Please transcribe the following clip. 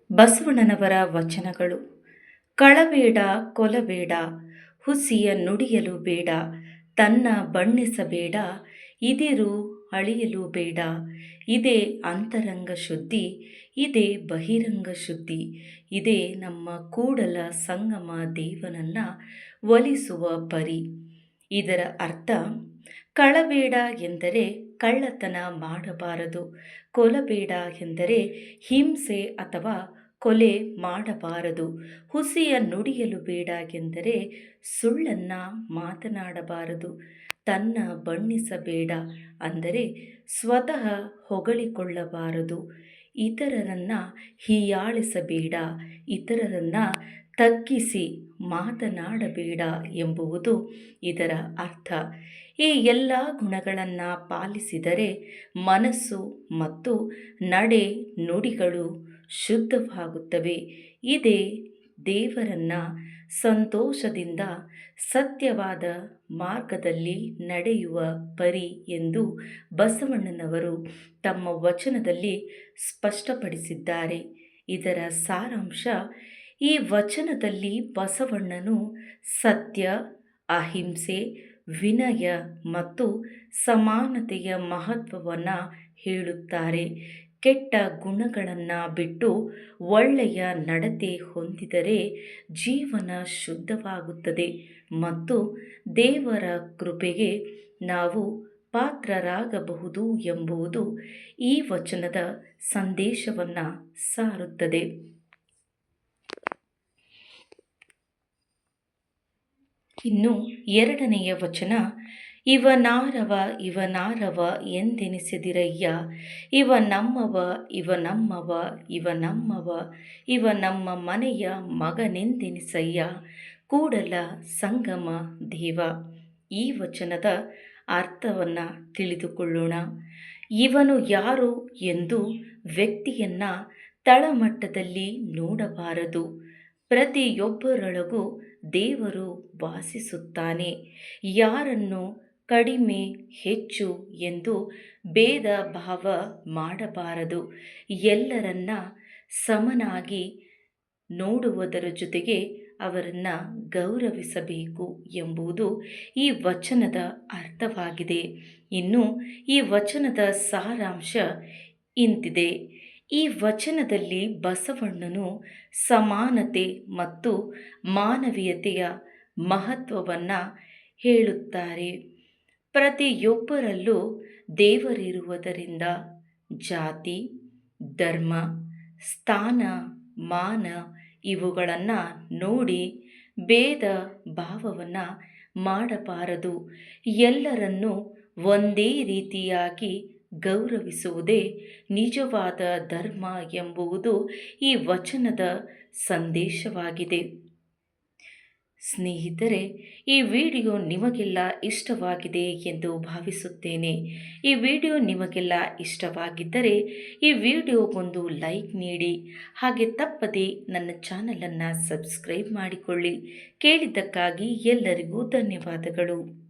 ಬಸವಣ್ಣನವರ ವಚನಗಳು. ಕಳಬೇಡ ಕೊಲಬೇಡ, ಹುಸಿಯ ನುಡಿಯಲು ಬೇಡ, ತನ್ನ ಬಣ್ಣಿಸಬೇಡ, ಇದಿರು ಅಳಿಯಲು ಬೇಡ. ಇದೇ ಅಂತರಂಗ ಶುದ್ಧಿ, ಇದೇ ಬಹಿರಂಗ ಶುದ್ಧಿ, ಇದೇ ನಮ್ಮ ಕೂಡಲ ಸಂಗಮ ದೇವನನ್ನ ಒಲಿಸುವ ಪರಿ. ಇದರ ಅರ್ಥ, ಕಳಬೇಡ ಎಂದರೆ ಕಳ್ಳತನ ಮಾಡಬಾರದು, ಕೊಲಬೇಡ ಎಂದರೆ ಹಿಂಸೆ ಅಥವಾ ಕೊಲೆ ಮಾಡಬಾರದು, ಹುಸಿಯ ನುಡಿಯಲು ಬೇಡ ಎಂದರೆ ಸುಳ್ಳನ್ನ ಮಾತನಾಡಬಾರದು, ತನ್ನ ಬಣ್ಣಿಸಬೇಡ ಅಂದರೆ ಸ್ವತಃ ಹೊಗಳಿಕೊಳ್ಳಬಾರದು, ಇತರರನ್ನ ಹೀಯಾಳಿಸಬೇಡ, ಇತರರನ್ನ ತಗ್ಗಿಸಿ ಮಾತನಾಡಬೇಡ ಎಂಬುವುದು ಇದರ ಅರ್ಥ. ಈ ಎಲ್ಲ ಗುಣಗಳನ್ನು ಪಾಲಿಸಿದರೆ ಮನಸ್ಸು ಮತ್ತು ನಡೆ ನುಡಿಗಳು ಶುದ್ಧವಾಗುತ್ತವೆ. ಇದೇ ದೇವರನ್ನ ಸಂತೋಷದಿಂದ ಸತ್ಯವಾದ ಮಾರ್ಗದಲ್ಲಿ ನಡೆಯುವ ಪರಿ ಎಂದು ಬಸವಣ್ಣನವರು ತಮ್ಮ ವಚನದಲ್ಲಿ ಸ್ಪಷ್ಟಪಡಿಸಿದ್ದಾರೆ. ಇದರ ಸಾರಾಂಶ, ಈ ವಚನದಲ್ಲಿ ಬಸವಣ್ಣನು ಸತ್ಯ, ಅಹಿಂಸೆ, ವಿನಯ ಮತ್ತು ಸಮಾನತೆಯ ಮಹತ್ವವನ್ನು ಹೇಳುತ್ತಾರೆ. ಕೆಟ್ಟ ಗುಣಗಳನ್ನು ಬಿಟ್ಟು ಒಳ್ಳೆಯ ನಡತೆ ಹೊಂದಿದರೆ ಜೀವನ ಶುದ್ಧವಾಗುತ್ತದೆ ಮತ್ತು ದೇವರ ಕೃಪೆಗೆ ನಾವು ಪಾತ್ರರಾಗಬಹುದು ಎಂಬುದು ಈ ವಚನದ ಸಂದೇಶವನ್ನು ಸಾರುತ್ತದೆ. ಇನ್ನು ಎರಡನೆಯ ವಚನ, ಇವನಾರವ ಇವನಾರವ ಎಂದೆನಿಸಿದಿರಯ್ಯ, ಇವ ನಮ್ಮವ ಇವ ನಮ್ಮವ ಇವ ನಮ್ಮವ, ಇವ ನಮ್ಮ ಮನೆಯ ಮಗನೆಂದೆನಿಸಯ್ಯ, ಕೂಡಲ ಸಂಗಮ ದೇವ. ಈ ವಚನದ ಅರ್ಥವನ್ನು ತಿಳಿದುಕೊಳ್ಳೋಣ. ಇವನು ಯಾರು ಎಂದು ವ್ಯಕ್ತಿಯನ್ನು ತಳಮಟ್ಟದಲ್ಲಿ ನೋಡಬಾರದು. ಪ್ರತಿಯೊಬ್ಬರೊಳಗೂ ದೇವರು ವಾಸಿಸುತ್ತಾನೆ. ಯಾರನ್ನು ಕಡಿಮೆ ಹೆಚ್ಚು ಎಂದು ಭೇದ ಭಾವ ಮಾಡಬಾರದು. ಎಲ್ಲರನ್ನ ಸಮನಾಗಿ ನೋಡುವುದರ ಜೊತೆಗೆ ಅವರನ್ನು ಗೌರವಿಸಬೇಕು ಎಂಬುದು ಈ ವಚನದ ಅರ್ಥವಾಗಿದೆ. ಇನ್ನು ಈ ವಚನದ ಸಾರಾಂಶ ಇಂತಿದೆ. ಈ ವಚನದಲ್ಲಿ ಬಸವಣ್ಣನು ಸಮಾನತೆ ಮತ್ತು ಮಾನವೀಯತೆಯ ಮಹತ್ವವನ್ನು ಹೇಳುತ್ತಾರೆ. ಪ್ರತಿಯೊಬ್ಬರಲ್ಲೂ ದೇವರಿರುವುದರಿಂದ ಜಾತಿ, ಧರ್ಮ, ಸ್ಥಾನ, ಮಾನ ಇವುಗಳನ್ನು ನೋಡಿ ಭೇದ ಭಾವವನ್ನು ಮಾಡಬಾರದು. ಎಲ್ಲರನ್ನೂ ಒಂದೇ ರೀತಿಯಾಗಿ ಗೌರವಿಸುವುದೇ ನಿಜವಾದ ಧರ್ಮ ಎಂಬುದು ಈ ವಚನದ ಸಂದೇಶವಾಗಿದೆ. ಸ್ನೇಹಿತರೆ, ಈ ವಿಡಿಯೋ ನಿಮಗೆಲ್ಲ ಇಷ್ಟವಾಗಿದೆ ಎಂದು ಭಾವಿಸುತ್ತೇನೆ. ಈ ವಿಡಿಯೋ ನಿಮಗೆಲ್ಲ ಇಷ್ಟವಾಗಿದ್ದರೆ ಈ ವಿಡಿಯೋಗೊಂದು ಲೈಕ್ ನೀಡಿ, ಹಾಗೆ ತಪ್ಪದೆ ನನ್ನ ಚಾನಲನ್ನು ಸಬ್ಸ್ಕ್ರೈಬ್ ಮಾಡಿಕೊಳ್ಳಿ. ಕೇಳಿದ್ದಕ್ಕಾಗಿ ಎಲ್ಲರಿಗೂ ಧನ್ಯವಾದಗಳು.